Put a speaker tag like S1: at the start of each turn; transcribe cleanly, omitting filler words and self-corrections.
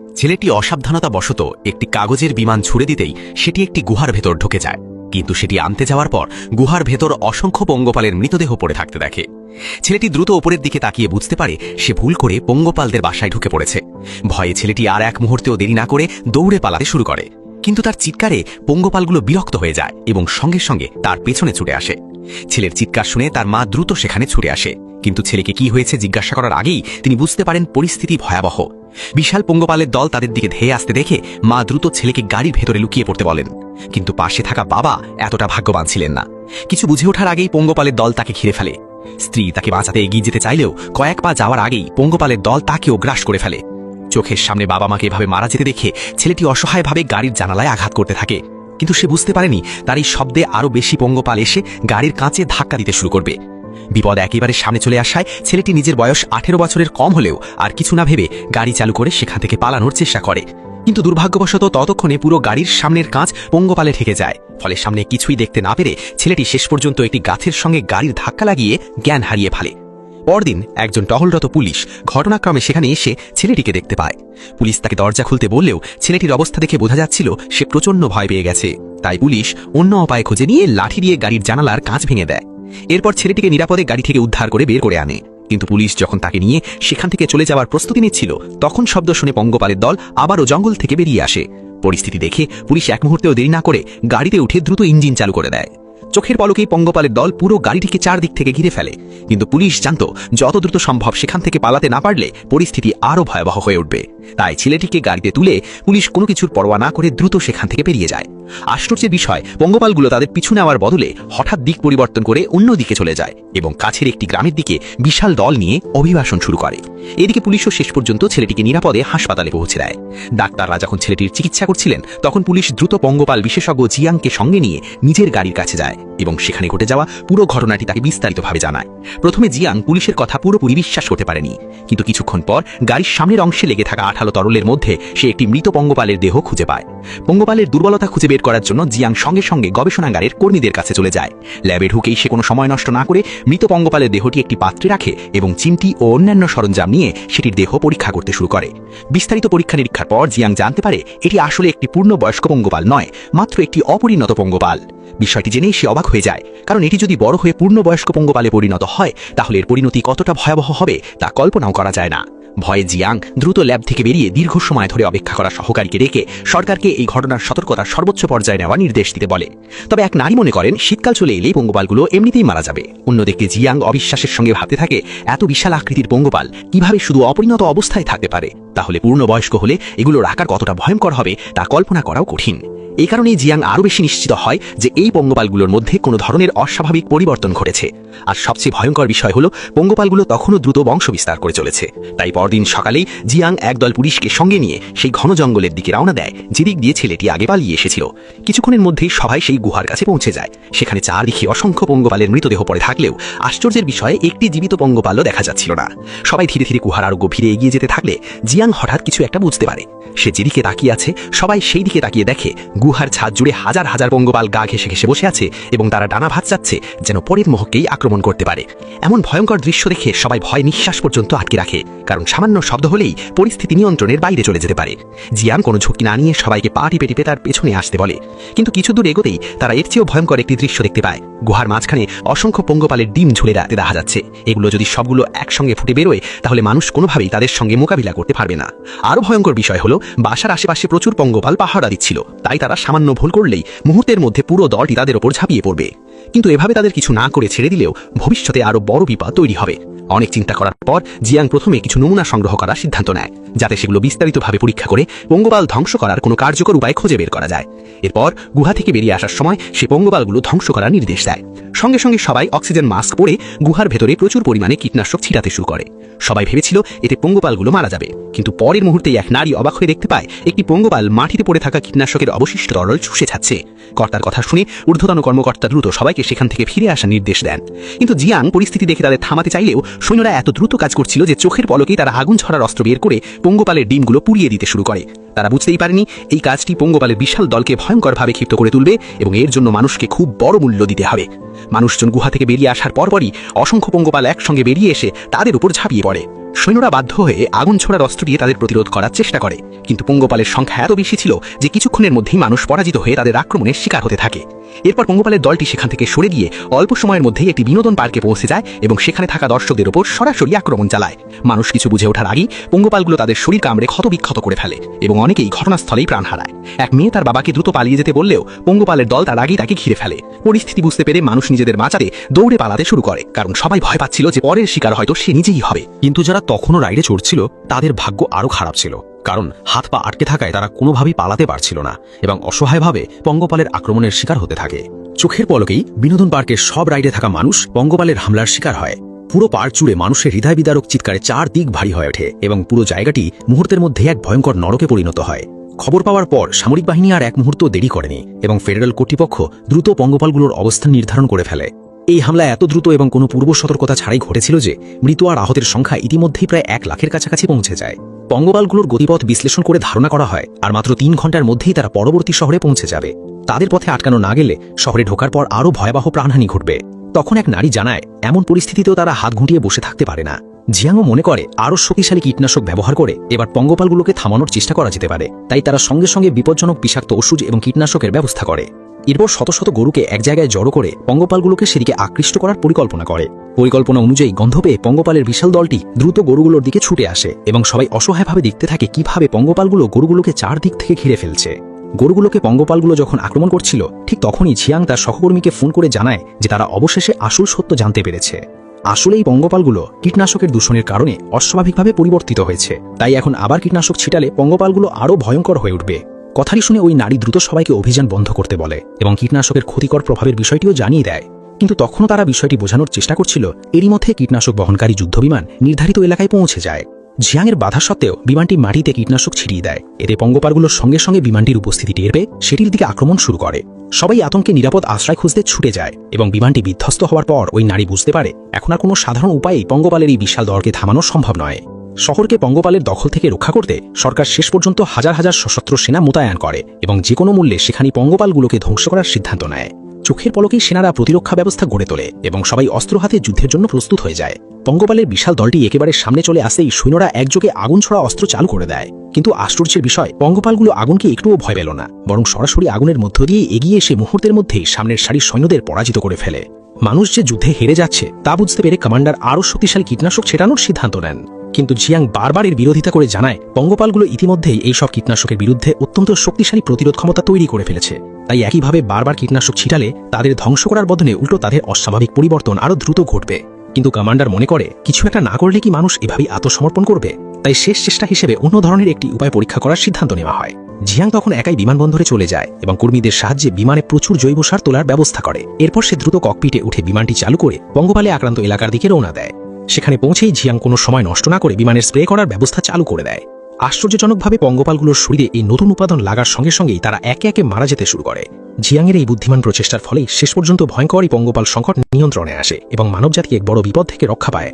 S1: ছেলেটি অসাবধানতাবশত একটি কাগজের বিমান ছুড়ে দিতেই সেটি একটি গুহার ভেতর ঢুকে যায়, কিন্তু সেটি আনতে যাওয়ার পর গুহার ভেতর অসংখ্য পঙ্গপালের মৃতদেহ পড়ে থাকতে দেখে। ছেলেটি দ্রুত ওপরের দিকে তাকিয়ে বুঝতে পারে সে ভুল করে পঙ্গপালদের বাসায় ঢুকে পড়েছে। ভয়ে ছেলেটি আর এক মুহূর্তেও দেরি না করে দৌড়ে পালাতে শুরু করে, কিন্তু তার চিৎকারে পঙ্গপালগুলো বিরক্ত হয়ে যায় এবং সঙ্গে সঙ্গে তার পেছনে ছুটে আসে। ছেলের চিৎকার শুনে তার মা দ্রুত সেখানে ছুটে আসে, কিন্তু ছেলেকে কি হয়েছে জিজ্ঞাসা করার আগেই তিনি বুঝতে পারেন পরিস্থিতি ভয়াবহ। বিশাল পঙ্গপালের দল তাদের দিকে ধেয়ে আসতে দেখে মা দ্রুত ছেলেকে গাড়ির ভেতরে লুকিয়ে পড়তে বলেন, কিন্তু পাশে থাকা বাবা এতটা ভাগ্যবান ছিলেন না। কিছু বুঝে ওঠার আগেই পঙ্গপালের দল তাকে ঘিরে ফেলে। স্ত্রী তাকে বাঁচাতে এগিয়ে যেতে চাইলেও কয়েক পা যাওয়ার আগেই পঙ্গপালের দল তাকেও গ্রাস করে ফেলে। চোখের সামনে বাবা মাকে এভাবে মারা যেতে দেখে ছেলেটি অসহায়ভাবে গাড়ির জানালায় আঘাত করতে থাকে, কিন্তু সে বুঝতে পারেনি তার এই শব্দে আরও বেশি পঙ্গপাল এসে গাড়ির কাঁচে ধাক্কা দিতে শুরু করবে। বিপদ একেবারে সামনে চলে আসায় ছেলেটি নিজের বয়স 18 বছরের কম হলেও আর কিছু না ভেবে গাড়ি চালু করে সেখান থেকে পালানোর চেষ্টা করে, কিন্তু দুর্ভাগ্যবশত ততক্ষণে পুরো গাড়ির সামনের কাঁচ পঙ্গপালে ঠেকে যায়। ফলে সামনে কিছুই দেখতে না পেরে ছেলেটি শেষ পর্যন্ত একটি গাছের সঙ্গে গাড়ির ধাক্কা লাগিয়ে জ্ঞান হারিয়ে ফেলে। পরদিন একজন টহলরত পুলিশ ঘটনাক্রমে সেখানে এসে ছেলেটিকে দেখতে পায়। পুলিশ তাকে দরজা খুলতে বললেও ছেলেটির অবস্থা দেখে বোঝা যাচ্ছিল সে প্রচণ্ড ভয় পেয়ে গেছে। তাই পুলিশ অন্য উপায় খুঁজে নিয়ে লাঠি দিয়ে গাড়ির জানালার কাঁচ ভেঙে দেয়। এরপর ছেলেটিকে নিরাপদে গাড়ি থেকে উদ্ধার করে বের করে আনে, কিন্তু পুলিশ যখন তাকে নিয়ে সেখান থেকে চলে যাওয়ার প্রস্তুতি নিচ্ছিল তখন শব্দ শুনে পঙ্গপালের দল আবারও জঙ্গল থেকে বেরিয়ে আসে। পরিস্থিতি দেখে পুলিশ এক মুহূর্তেও দেরি না করে গাড়িতে উঠে দ্রুত ইঞ্জিন চালু করে দেয়। চোখের পলকেই পঙ্গপালের দল পুরো গাড়িটিকে চারদিক থেকে ঘিরে ফেলে, কিন্তু পুলিশ জানত যত দ্রুত সম্ভব সেখান থেকে পালাতে না পারলে পরিস্থিতি আরও ভয়াবহ হয়ে উঠবে। তাই ছেলেটিকে গাড়িতে তুলে পুলিশ কোনো কিছুর পরোয়া না করে দ্রুত সেখান থেকে বেরিয়ে যায়। আশ্চর্যের বিষয়, পঙ্গপালগুলো তাদের পিছু নেওয়ার বদলে হঠাৎ দিক পরিবর্তন করে অন্য দিকে চলে যায় এবং কাছের একটি গ্রামের দিকে বিশাল দল নিয়ে অভিবাসন শুরু করে। এদিকে পুলিশও শেষ পর্যন্ত ছেলেটিকে নিরাপদে হাসপাতালে পৌঁছে দেয়। ডাক্তাররা যখন ছেলেটির চিকিৎসা করছিলেন তখন পুলিশ দ্রুত পঙ্গপাল বিশেষজ্ঞ জিয়াংকে সঙ্গে নিয়ে নিজের গাড়ির কাছে যায় এবং সেখানে ঘটে যাওয়া পুরো ঘটনাটি তাকে বিস্তারিতভাবে জানায়। প্রথমে জিয়াং পুলিশের কথা পুরোপুরি বিশ্বাস করতে পারেনি, কিন্তু কিছুক্ষণ পর গাড়ির সামনের অংশে লেগে থাকা আঠালো তরলের মধ্যে সে একটি মৃত পঙ্গপালের দেহ খুঁজে পায়। পঙ্গপালের দুর্বলতা খুঁজে বের করার জন্য জিয়াং সঙ্গে সঙ্গে গবেষণাগারের কর্মীদের কাছে চলে যায়। ল্যাবে ঢুকেই সে কোনো সময় নষ্ট না করে মৃত পঙ্গপালের দেহটি একটি পাত্রে রাখে এবং চিমটি ও অন্যান্য সরঞ্জাম নিয়ে সেটির দেহ পরীক্ষা করতে শুরু করে। বিস্তারিত পরীক্ষা নিরীক্ষার পর জিয়াং জানতে পারে এটি আসলে একটি পূর্ণবয়স্ক পঙ্গপাল নয়, মাত্র একটি অপরিণত পঙ্গপাল। বিষয়টি জেনেই সে অবাক হয়ে যায়, কারণ এটি যদি বড় হয়ে পূর্ণবয়স্ক পঙ্গপালে পরিণত হয় তাহলে এর পরিণতি কতটা ভয়াবহ হবে তা কল্পনাও করা যায় না। ভয়ে জিয়াং দ্রুত ল্যাব থেকে বেরিয়ে দীর্ঘ সময় ধরে অপেক্ষা করা সহকারীকে ডেকে সরকারকে এই ঘটনার সতর্কতার সর্বোচ্চ পর্যায়ে নেওয়া নির্দেশ দিতে বলে। তবে এক নারী মনে করেন শীতকাল চলে এলেই পঙ্গপালগুলো এমনিতেই মারা যাবে। অন্যদিকে জিয়াং অবিশ্বাসের সঙ্গে ভাবতে থাকে এত বিশাল আকৃতির পঙ্গপাল কিভাবে শুধু অপরিণত অবস্থায় থাকতে পারে, তাহলে পূর্ণবয়স্ক হলে এগুলোর আকার কতটা ভয়ঙ্কর হবে তা কল্পনা করাও কঠিন। এই কারণেই জিয়াং আরও বেশি নিশ্চিত হয় যে এই পঙ্গপালগুলোর মধ্যে কোনো ধরনের অস্বাভাবিক পরিবর্তন ঘটেছে। আর সবচেয়ে ভয়ঙ্কর বিষয় হলো পঙ্গপালগুলো তখনও দ্রুত বংশ বিস্তার করে চলেছে। তাই পরদিন সকালেই জিয়াং একদল পুলিশকে সঙ্গে নিয়ে সেই ঘন জঙ্গলের দিকে রওনা দেয় যেদিক দিয়ে ছেলেটি আগে পালিয়ে এসেছিল। কিছুক্ষণের মধ্যেই সবাই সেই গুহার কাছে পৌঁছে যায়। সেখানে চারদিকে অসংখ্য পঙ্গপালের মৃতদেহ পড়ে থাকলেও আশ্চর্যের বিষয়ে একটি জীবিত পঙ্গপালও দেখা যাচ্ছিল না। সবাই ধীরে ধীরে গুহার আরো গভীরে এগিয়ে যেতে থাকলে জিয়াং হঠাৎ কিছু একটা বুঝতে পারে। সে যেদিকে তাকিয়ে আছে সবাই সেই দিকে তাকিয়ে দেখে গুহার ছাদ জুড়ে হাজার হাজার পঙ্গপাল গা ঘেঁষে ঘেঁষে বসে আছে এবং তারা ডানা ভাঁজ যাচ্ছে যেন পরের মোহকেই আক্রমণ করতে পারে। এমন ভয়ঙ্কর দৃশ্য দেখে সবাই ভয় নিঃশ্বাস পর্যন্ত আটকে রাখে, কারণ সামান্য শব্দ হলেই পরিস্থিতি নিয়ন্ত্রণের বাইরে চলে যেতে পারে। জিয়াং কোনো ঝুঁকি না নিয়ে সবাইকে পা টিপে টিপে তার পেছনে আসতে বলে, কিন্তু কিছু দূর এগোতেই তারা এর চেয়েও ভয়ঙ্কর একটি দৃশ্য দেখতে পায়। গুহার মাঝখানে অসংখ্য পঙ্গপালের ডিম ঝুলে রাখতে দেখা যাচ্ছে। এগুলো যদি সবগুলো একসঙ্গে ফুটে বেরোয় তাহলে মানুষ কোনোভাবেই তাদের সঙ্গে মোকাবিলা করতে পারবে না। আরও ভয়ঙ্কর বিষয় হলো বাসার আশেপাশে প্রচুর পঙ্গপাল পাহারা দিচ্ছিল, তাই তারা সামান্য ভুল করলেই মুহূর্তের মধ্যে পুরো দলটি তাদের ওপর ঝাঁপিয়ে পড়বে। কিন্তু এভাবে তাদের কিছু না করে ছেড়ে দিলেও ভবিষ্যতে আরো বড় বিপদ তৈরি হবে। অনেক চিন্তা করার পর জিয়াং প্রথমে কিছু নমুনা সংগ্রহ করার সিদ্ধান্ত নেয়, যাতে সেগুলো বিস্তারিতভাবে পরীক্ষা করে পঙ্গপাল ধ্বংস করার কোনো কার্যকর উপায় খুঁজে বের করা যায়। এরপর গুহা থেকে বেরিয়ে আসার সময় সে পঙ্গপালগুলো ধ্বংস করার নির্দেশ দেয়। সঙ্গে সঙ্গে সবাই অক্সিজেন মাস্ক পরে গুহার ভেতরে প্রচুর পরিমাণে কীটনাশক ছিটাতে শুরু করে। সবাই ভেবেছিল এতে পঙ্গপালগুলো মারা যাবে, কিন্তু পরের মুহূর্তেই এক নারী অবাক হয়ে দেখতে পায় একটি পঙ্গপাল মাটিতে পড়ে থাকা কীটনাশকের অবশিষ্ট তরল চুষে যাচ্ছে। কর্তার কথা শুনে ঊর্ধ্বতন কর্মকর্তা দ্রুত সবাইকে সেখান থেকে ফিরে আসার নির্দেশ দেন, কিন্তু জিয়াং পরিস্থিতি দেখে তাদের থামাতে চাইলেও সৈন্যরা এত দ্রুত কাজ করছিল যে চোখের পলকেই তারা আগুন ছড়ার অস্ত্র বের করে পঙ্গপালের ডিমগুলো পুড়িয়ে দিতে শুরু করে। তারা বুঝতেই পারেনি এই কাজটি পঙ্গপালের বিশাল দলকে ভয়ঙ্করভাবে ক্ষিপ্ত করে তুলবে এবং এর জন্য মানুষকে খুব বড় মূল্য দিতে হবে। মানুষজন গুহা থেকে বেরিয়ে আসার পরপরই অসংখ্য পঙ্গপাল একসঙ্গে বেরিয়ে এসে তাদের উপর ঝাঁপিয়ে পড়ে। সৈন্যরা বাধ্য হয়ে আগুন ছোড়ার অস্ত্র দিয়ে তাদের প্রতিরোধ করার চেষ্টা করে, কিন্তু পঙ্গপালের সংখ্যা এত বেশি ছিল যে কিছুক্ষণের মধ্যেই মানুষ পরাজিত হয়ে তাদের আক্রমণের শিকার হতে থাকে। এরপর পঙ্গপালের দলটি সেখান থেকে সরে গিয়ে অল্প সময়ের মধ্যেই একটি বিনোদন পার্কে পৌঁছে যায় এবং সেখানে থাকা দর্শকদের ওপর সরাসরি আক্রমণ চালায়। মানুষ কিছু বুঝে ওঠার আগেই পঙ্গপালগুলো তাদের শরীর কামড়ে ক্ষতবিক্ষত করে ফেলে এবং অনেকেই ঘটনাস্থলেই প্রাণ হারায়। এক মেয়ে তার বাবাকে দ্রুত পালিয়ে যেতে বললেও পঙ্গপালের দল তার আগেই তাকে ঘিরে ফেলে। পরিস্থিতি বুঝতে পেরে মানুষ নিজেদের বাঁচাতে দৌড়ে পালাতে শুরু করে, কারণ সবাই ভয় পাচ্ছিল যে পরের শিকার হয়তো সে নিজেই হবে।
S2: কিন্তু যারা তখনও রাইডে চড়ছিল তাদের ভাগ্য আরও খারাপ ছিল, কারণ হাত পা আটকে থাকায় তারা কোনোভাবেই পালাতে পারছিল না এবং অসহায়ভাবে পঙ্গপালের আক্রমণের শিকার হতে থাকে। চোখের পলকেই বিনোদন পার্কের সব রাইডে থাকা মানুষ পঙ্গপালের হামলার শিকার হয়। পুরো পার্ক জুড়ে মানুষের হৃদয় বিদারক চিৎকারে চারদিক ভারী হয়ে ওঠে এবং পুরো জায়গাটি মুহূর্তের মধ্যে এক ভয়ঙ্কর নরকে পরিণত হয়। খবর পাওয়ার পর সামরিক বাহিনী আর এক মুহূর্ত দেরি করেনি এবং ফেডারেল কর্তৃপক্ষ দ্রুত পঙ্গপালগুলোর অবস্থান নির্ধারণ করে ফেলে। এই হামলা এত দ্রুত এবং কোনো পূর্ব সতর্কতা ছাড়াই ঘটেছিল যে মৃত আর আহতের সংখ্যা ইতিমধ্যেই প্রায় 1 লাখের কাছাকাছি পৌঁছে যায়। পঙ্গপালগুলোর গতিপথ বিশ্লেষণ করে ধারণা করা হয় আর মাত্র 3 ঘন্টার মধ্যেই তারা পরবর্তী শহরে পৌঁছে যাবে। তাদের পথে আটকানো না গেলে শহরে ঢোকার পর আরও ভয়াবহ প্রাণহানি ঘটবে। তখন এক নারী জানায় এমন পরিস্থিতিতেও তারা হাত ঘুঁটিয়ে বসে থাকতে পারে না। জিয়াংও মনে করে আরও শক্তিশালী কীটনাশক ব্যবহার করে এবার পঙ্গপালগুলোকে থামানোর চেষ্টা করা যেতে পারে, তাই তারা সঙ্গে সঙ্গে বিপজ্জনক বিষাক্ত ওষুধ এবং কীটনাশকের ব্যবস্থা করে। এরপর শত শত গরুকে এক জায়গায় জড়ো করে পঙ্গপালগুলোকে সেদিকে আকৃষ্ট করার পরিকল্পনা করে। পরিকল্পনা অনুযায়ী গন্ধ পেয়ে পঙ্গপালের বিশাল দলটি দ্রুত গরুগুলোর দিকে ছুটে আসে এবং সবাই অসহায়ভাবে দেখতে থাকে কিভাবে পঙ্গপালগুলো গরুগুলোকে চারদিক থেকে ঘিরে ফেলছে। গরুগুলোকে পঙ্গপালগুলো যখন আক্রমণ করছিল ঠিক তখনই ঝিয়াং তার সহকর্মীকে ফোন করে জানায় যে তারা অবশেষে আসল সত্য জানতে পেরেছে। আসলে এই পঙ্গপালগুলো কীটনাশকের দূষণের কারণে অস্বাভাবিকভাবে পরিবর্তিত হয়েছে, তাই এখন আবার কীটনাশক ছিটালে পঙ্গপালগুলো আরও ভয়ঙ্কর হয়ে উঠবে। কথাটি শুনে ওই নারী দ্রুত সবাইকে অভিযান বন্ধ করতে বলে এবং কীটনাশকের ক্ষতিকর প্রভাবের বিষয়টিও জানিয়ে দেয়। কিন্তু তখনও তারা বিষয়টি বোঝানোর চেষ্টা করছিল। এরই মধ্যে কীটনাশক বহনকারী যুদ্ধবিমান নির্ধারিত এলাকায় পৌঁছে যায়। জিয়াংয়ের বাধা সত্ত্বেও বিমানটি মাটিতে কীটনাশক ছিটিয়ে দেয়। এতে পঙ্গপালগুলোর সঙ্গে সঙ্গে বিমানটির উপস্থিতি টের পেয়ে সেটির দিকে আক্রমণ শুরু করে। সবাই আতঙ্কে নিরাপদ আশ্রয় খুঁজতে ছুটে যায় এবং বিমানটি বিধ্বস্ত হওয়ার পর ওই নারী বুঝতে পারে এখন আর কোনো সাধারণ উপায়েই পঙ্গপালের এই বিশাল দলকে থামানো সম্ভব নয়। শহরকে পঙ্গপালের দখল থেকে রক্ষা করতে সরকার শেষ পর্যন্ত হাজার হাজার সশস্ত্র সেনা মোতায়েন করে এবং যে কোনো মূল্যে সেখানে পঙ্গপালগুলোকে ধ্বংস করার সিদ্ধান্ত নেয়। চোখের পলকেই সেনারা প্রতিরক্ষা ব্যবস্থা গড়ে তোলে এবং সবাই অস্ত্র হাতে যুদ্ধের জন্য প্রস্তুত হয়ে যায়। পঙ্গপালের বিশাল দলটি একেবারে সামনে চলে আসতেই সৈন্যরা একযোগে আগুন ছড়া অস্ত্র চালু করে দেয়। কিন্তু আশ্চর্যের বিষয়, পঙ্গপালগুলো আগুনকে একটুও ভয় পেল না, বরং সরাসরি আগুনের মধ্য দিয়ে এগিয়ে এসে মুহূর্তের মধ্যেই সামনের সারির সৈন্যদের পরাজিত করে ফেলে। মানুষ যে যুদ্ধে হেরে যাচ্ছে তা বুঝতে পেরে কমান্ডার আরও শক্তিশালী কীটনাশক ছেটানোর সিদ্ধান্ত নেন। কিন্তু জিয়াং বারবার এর বিরোধিতা করে জানায় পঙ্গপালগুলো ইতিমধ্যেই এইসব কীটনাশকের বিরুদ্ধে অত্যন্ত শক্তিশালী প্রতিরোধ ক্ষমতা তৈরি করে ফেলেছে, তাই একইভাবে বারবার কীটনাশক ছিটালে তাদের ধ্বংস করার বদলে উল্টো তাদের অস্বাভাবিক পরিবর্তন আরও দ্রুত ঘটবে। কিন্তু কমান্ডার মনে করে কিছু একটা না করলে কি মানুষ এভাবেই আত্মসমর্পণ করবে, তাই শেষ চেষ্টা হিসেবে অন্য ধরনের একটি উপায় পরীক্ষা করার সিদ্ধান্ত নেওয়া হয়। জিয়াং তখন একাই বিমানবন্দরে চলে যায় এবং কর্মীদের সাহায্যে বিমানে প্রচুর জৈব সার তোলার ব্যবস্থা করে। এরপর সে দ্রুত ককপিটে উঠে বিমানটি চালু করে পঙ্গপালে আক্রান্ত এলাকার দিকে রওনা দেয়। সেখানে পৌঁছেই জিয়াং কোনো সময় নষ্ট না করে বিমানের স্প্রে করার ব্যবস্থা চালু করে দেয়। আশ্চর্যজনকভাবে পঙ্গপালগুলোর শরীরে এই নতুন উপাদান লাগার সঙ্গে সঙ্গেই তারা একে একে মারা যেতে শুরু করে। জিয়াংয়ের এই বুদ্ধিমান প্রচেষ্টার ফলেই শেষ পর্যন্ত ভয়ঙ্কর এই পঙ্গপাল সংকট নিয়ন্ত্রণে আসে এবং মানবজাতি এক বড় বিপদ থেকে রক্ষা পায়।